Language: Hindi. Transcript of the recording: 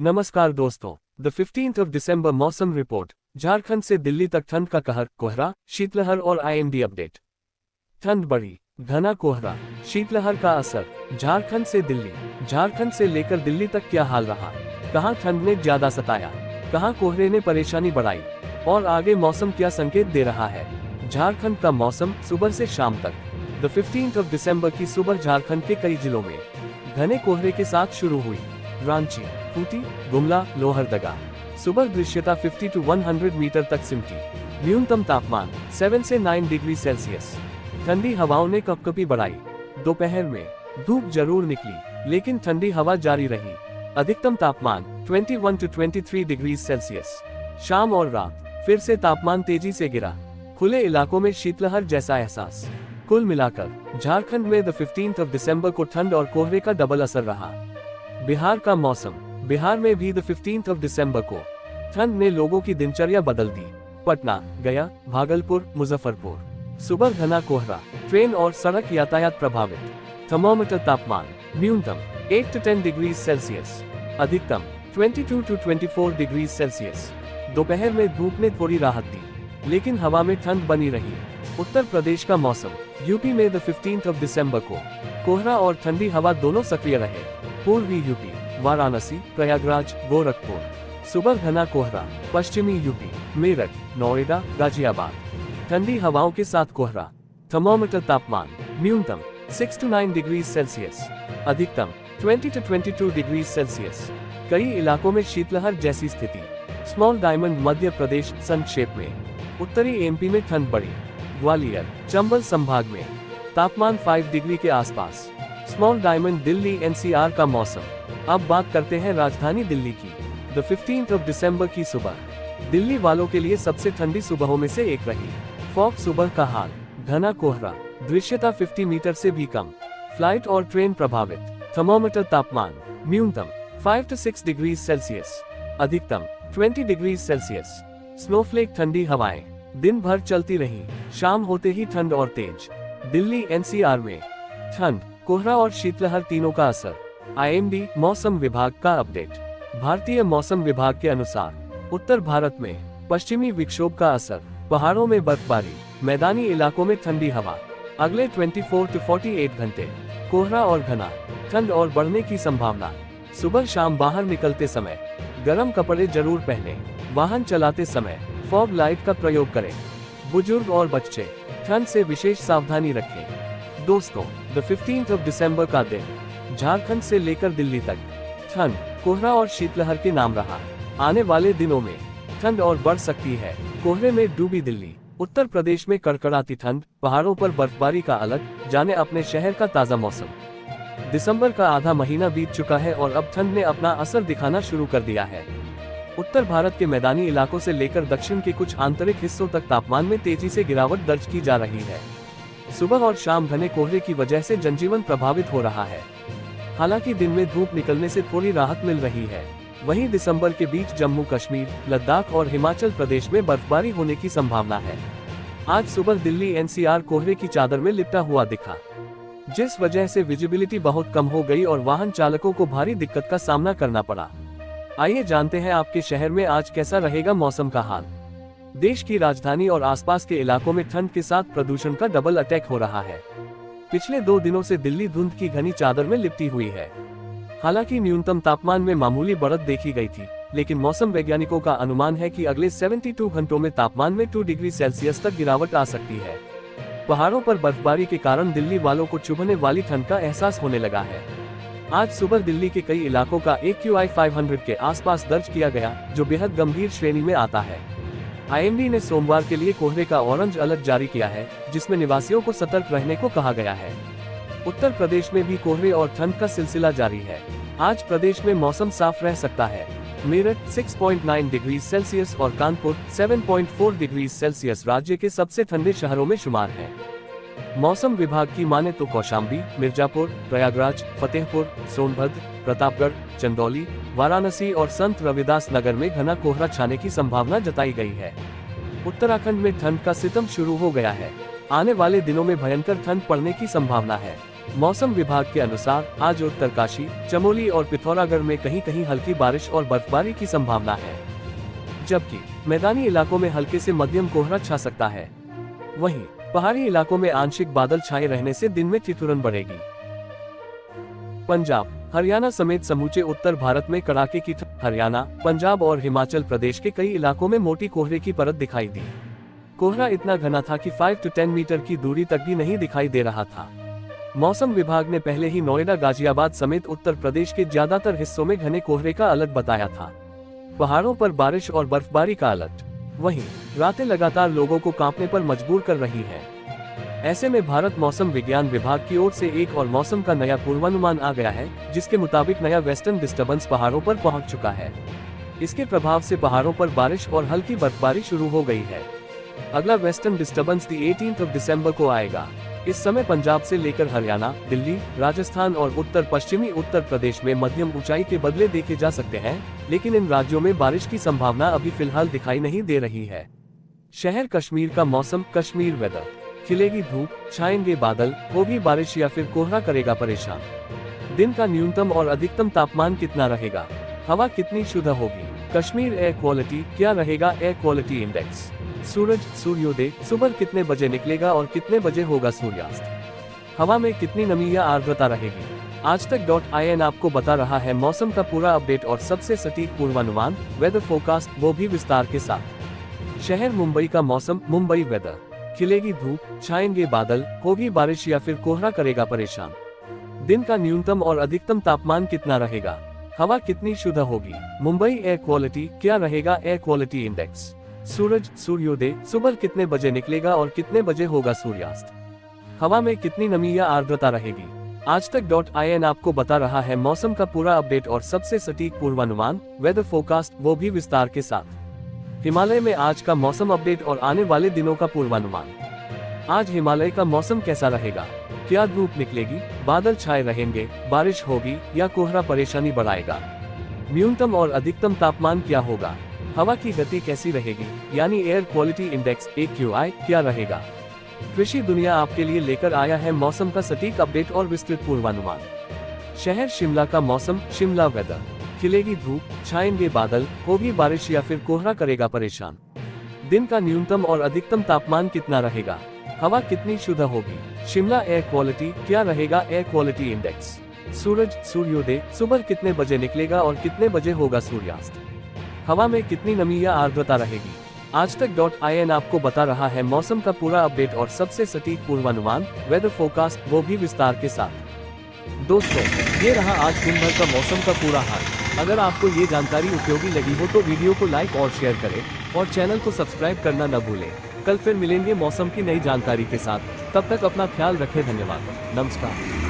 नमस्कार दोस्तों, द 15th ऑफ दिसंबर मौसम रिपोर्ट। झारखंड से दिल्ली तक ठंड का कहर, कोहरा, शीतलहर और आईएमडी अपडेट। ठंड बढ़ी, घना कोहरा, शीतलहर का असर। झारखंड से दिल्ली, झारखंड से लेकर दिल्ली तक क्या हाल रहा। कहां ठंड ने ज्यादा सताया, कहां कोहरे ने परेशानी बढ़ाई और आगे मौसम क्या संकेत दे रहा है। झारखंड का मौसम सुबह से शाम तक। द 15th ऑफ दिसंबर की सुबह झारखंड के कई जिलों में घने कोहरे के साथ शुरू हुई। रांची, खूंटी, गुमला, लोहरदगा। सुबह दृश्यता 50 to 100 मीटर तक सिमटी। न्यूनतम तापमान 7 से 9 डिग्री सेल्सियस। ठंडी हवाओं ने कपकपी बढ़ाई। दोपहर में धूप जरूर निकली, लेकिन ठंडी हवा जारी रही। अधिकतम तापमान 21 to 23 डिग्री सेल्सियस। शाम और रात फिर से तापमान तेजी से गिरा। खुले इलाकों में शीतलहर जैसा एहसास। कुल मिलाकर झारखंड में द 15th ऑफ दिसंबर को ठंड और कोहरे का डबल असर रहा। बिहार का मौसम। बिहार में भी द 15th ऑफ दिसंबर को ठंड ने लोगों की दिनचर्या बदल दी। पटना, गया, भागलपुर, मुजफ्फरपुर। सुबह घना कोहरा, ट्रेन और सड़क यातायात प्रभावित। थर्मोमीटर तापमान न्यूनतम 8 to 10 डिग्री सेल्सियस, अधिकतम 22 to 24 डिग्री सेल्सियस। दोपहर में धूप ने थोड़ी राहत दी, लेकिन हवा में ठंड बनी रही। उत्तर प्रदेश का मौसम। यूपी में द 15th ऑफ दिसंबर को कोहरा और ठंडी हवा दोनों सक्रिय रहे। पूर्वी यूपी, वाराणसी, प्रयागराज, गोरखपुर। सुबह घना कोहरा। पश्चिमी यूपी, मेरठ, नोएडा, गाजियाबाद। ठंडी हवाओं के साथ कोहरा। थर्मोमीटर तापमान न्यूनतम 6 to 9 डिग्री सेल्सियस, अधिकतम 20 to 22 डिग्री सेल्सियस। कई इलाकों में शीतलहर जैसी स्थिति। Small diamond Madhya Pradesh. संक्षेप में उत्तरी एमपी में ठंड बढ़ी। ग्वालियर, चंबल संभाग में तापमान 5 डिग्री के आसपास। स्मॉल डायमंड दिल्ली एनसीआर का मौसम। अब बात करते हैं राजधानी दिल्ली की। द 15th ऑफ दिसंबर की सुबह दिल्ली वालों के लिए सबसे ठंडी सुबहों में से एक रही। फॉग सुबह का हाल, घना कोहरा, दृश्यता 50 मीटर से भी कम। फ्लाइट और ट्रेन प्रभावित। थर्मोमीटर तापमान न्यूनतम 5 to 6 डिग्री सेल्सियस, अधिकतम 20 डिग्री सेल्सियस। स्नोफ्लेक ठंडी हवाएं दिन भर चलती रही। शाम होते ही ठंड और तेज। दिल्ली एनसीआर में ठंड, कोहरा और शीतलहर तीनों का असर। आईएमडी मौसम विभाग का अपडेट। भारतीय मौसम विभाग के अनुसार उत्तर भारत में पश्चिमी विक्षोभ का असर, पहाड़ों में बर्फबारी, मैदानी इलाकों में ठंडी हवा। अगले 24 to 48 घंटे कोहरा और घना ठंड और बढ़ने की संभावना। सुबह शाम बाहर निकलते समय गर्म कपड़े जरूर पहने। वाहन चलाते समय फॉग लाइट का प्रयोग करें। बुजुर्ग और बच्चे ठंड से विशेष सावधानी रखें। दोस्तों, द 15th ऑफ दिसंबर का दिन झारखंड से लेकर दिल्ली तक ठंड, कोहरा और शीतलहर के नाम रहा। आने वाले दिनों में ठंड और बढ़ सकती है। कोहरे में डूबी दिल्ली। उत्तर प्रदेश में कड़कड़ाती ठंड, पहाड़ों पर बर्फबारी का अलग, जाने अपने शहर का ताजा मौसम। दिसंबर का आधा महीना बीत चुका है और अब ठंड ने अपना असर दिखाना शुरू कर दिया है। उत्तर भारत के मैदानी इलाकों से लेकर दक्षिण के कुछ आंतरिक हिस्सों तक तापमान में तेजी से गिरावट दर्ज की जा रही है। सुबह और शाम घने कोहरे की वजह से जनजीवन प्रभावित हो रहा है। हालांकि दिन में धूप निकलने से थोड़ी राहत मिल रही है। वहीं दिसंबर के बीच जम्मू कश्मीर, लद्दाख और हिमाचल प्रदेश में बर्फबारी होने की संभावना है। आज सुबह दिल्ली एनसीआर कोहरे की चादर में लिपटा हुआ दिखा, जिस वजह से विजिबिलिटी बहुत कम हो गई और वाहन चालकों को भारी दिक्कत का सामना करना पड़ा। आइए जानते हैं आपके शहर में आज कैसा रहेगा मौसम का हाल। देश की राजधानी और आसपास के इलाकों में ठंड के साथ प्रदूषण का डबल अटैक हो रहा है। पिछले 2 दिनों से दिल्ली धुंध की घनी चादर में लिपटी हुई है। हालांकि न्यूनतम तापमान में मामूली बढ़त देखी गई थी, लेकिन मौसम वैज्ञानिकों का अनुमान है कि अगले 72 घंटों में तापमान में 2 डिग्री सेल्सियस तक गिरावट आ सकती है। पहाड़ों पर बर्फबारी के कारण दिल्ली वालों को चुभने वाली ठंड का एहसास होने लगा है। आज सुबह दिल्ली के कई इलाकों का AQI 500 के आसपास दर्ज किया गया, जो बेहद गंभीर श्रेणी में आता है। आईएमडी ने सोमवार के लिए कोहरे का ऑरेंज अलर्ट जारी किया है, जिसमें निवासियों को सतर्क रहने को कहा गया है। उत्तर प्रदेश में भी कोहरे और ठंड का सिलसिला जारी है। आज प्रदेश में मौसम साफ रह सकता है। मेरठ 6.9 डिग्री सेल्सियस और कानपुर 7.4 डिग्री सेल्सियस राज्य के सबसे ठंडे शहरों में शुमार हैं। मौसम विभाग की माने तो कौशाम्बी, मिर्जापुर, प्रयागराज, फतेहपुर, सोनभद्र, प्रतापगढ़, चंदौली, वाराणसी और संत रविदास नगर में घना कोहरा छाने की संभावना जताई गई है। उत्तराखंड में ठंड का सितम शुरू हो गया है। आने वाले दिनों में भयंकर ठंड पड़ने की संभावना है। मौसम विभाग के अनुसार आज उत्तरकाशी, चमोली और पिथौरागढ़ में कहीं कहीं हल्की बारिश और बर्फबारी की संभावना है, जबकि मैदानी इलाकों में हल्के से मध्यम कोहरा छा सकता है। वहीं पहाड़ी इलाकों में आंशिक बादल छाए रहने से दिन में ठिठुरन बढ़ेगी। पंजाब, हरियाणा समेत समूचे उत्तर भारत में कड़ाके की ठंड। हरियाणा, पंजाब और हिमाचल प्रदेश के कई इलाकों में मोटी कोहरे की परत दिखाई दी। कोहरा इतना घना था कि 5 से 10 मीटर की दूरी तक भी नहीं दिखाई दे रहा था। मौसम विभाग ने पहले ही नोएडा, गाजियाबाद समेत उत्तर प्रदेश के ज्यादातर हिस्सों में घने कोहरे का अलर्ट बताया था। पहाड़ों पर बारिश और बर्फबारी का अलर्ट। वहीं रातें लगातार लोगों को कांपने पर मजबूर कर रही हैं। ऐसे में भारत मौसम विज्ञान विभाग की ओर से एक और मौसम का नया पूर्वानुमान आ गया है, जिसके मुताबिक नया वेस्टर्न डिस्टर्बेंस पहाड़ों पर पहुंच चुका है। इसके प्रभाव से पहाड़ों पर बारिश और हल्की बर्फबारी शुरू हो गई है। अगला वेस्टर्न डिस्टर्बेंस 18 दिसंबर को आएगा। इस समय पंजाब से लेकर हरियाणा, दिल्ली, राजस्थान और उत्तर पश्चिमी उत्तर प्रदेश में मध्यम ऊंचाई के बदले देखे जा सकते हैं, लेकिन इन राज्यों में बारिश की संभावना अभी फिलहाल दिखाई नहीं दे रही है। शहर कश्मीर का मौसम, कश्मीर वेदर। खिलेगी धूप, छाएंगे बादल, होगी बारिश या फिर कोहरा करेगा परेशान। दिन का न्यूनतम और अधिकतम तापमान कितना रहेगा? हवा कितनी शुद्ध होगी? कश्मीर एयर क्वालिटी क्या रहेगा? Air quality index. सूरज, सूर्योदय सुबह कितने बजे निकलेगा और कितने बजे होगा सूर्यास्त? हवा में कितनी नमी या आर्द्रता रहेगी? आज तक.in आपको बता रहा है मौसम का पूरा अपडेट और सबसे सटीक पूर्वानुमान, वेदर फोरकास्ट, वो भी विस्तार के साथ। शहर मुंबई का मौसम, मुंबई वेदर। खिलेगी धूप, छाएंगे बादल, होगी बारिश या फिर कोहरा करेगा परेशान। दिन का न्यूनतम और अधिकतम तापमान कितना रहेगा? हवा कितनी शुद्ध होगी? मुंबई एयर क्वालिटी क्या रहेगा? Air quality index. सूरज, सूर्योदय सुबह कितने बजे निकलेगा और कितने बजे होगा सूर्यास्त? हवा में कितनी नमी या आर्द्रता रहेगी? आज तक.in आपको बता रहा है मौसम का पूरा अपडेट और सबसे सटीक पूर्वानुमान, वेदर फोरकास्ट, वो भी विस्तार के साथ। हिमालय में आज का मौसम अपडेट और आने वाले दिनों का पूर्वानुमान। आज हिमालय का मौसम कैसा रहेगा? क्या धूप निकलेगी, बादल छाए रहेंगे, बारिश होगी या कोहरा परेशानी बढ़ाएगा? न्यूनतम और अधिकतम तापमान क्या होगा? हवा की गति कैसी रहेगी, यानी एयर क्वालिटी इंडेक्स AQI क्या रहेगा? कृषि दुनिया आपके लिए लेकर आया है मौसम का सटीक अपडेट और विस्तृत पूर्वानुमान। शहर शिमला का मौसम, शिमला वेदर। खिलेगी धूप, छाएंगे बादल, होगी बारिश या फिर कोहरा करेगा परेशान। दिन का न्यूनतम और अधिकतम तापमान कितना रहेगा? हवा कितनी शुद्ध होगी? शिमला एयर क्वालिटी क्या रहेगा? Air quality index. सूरज, सूर्योदय सुबह कितने बजे निकलेगा और कितने बजे होगा सूर्यास्त? हवा में कितनी नमी या आर्द्रता रहेगी? आज तक.in आपको बता रहा है मौसम का पूरा अपडेट और सबसे सटीक पूर्वानुमान, वेदर फोरकास्ट, वो भी विस्तार के साथ। दोस्तों, ये रहा आज दिन भर का मौसम का पूरा हाल। अगर आपको ये जानकारी उपयोगी लगी हो तो वीडियो को लाइक और शेयर करें और चैनल को सब्सक्राइब करना न भूलें। कल फिर मिलेंगे मौसम की नई जानकारी के साथ। तब तक अपना ख्याल रखें। धन्यवाद। नमस्कार।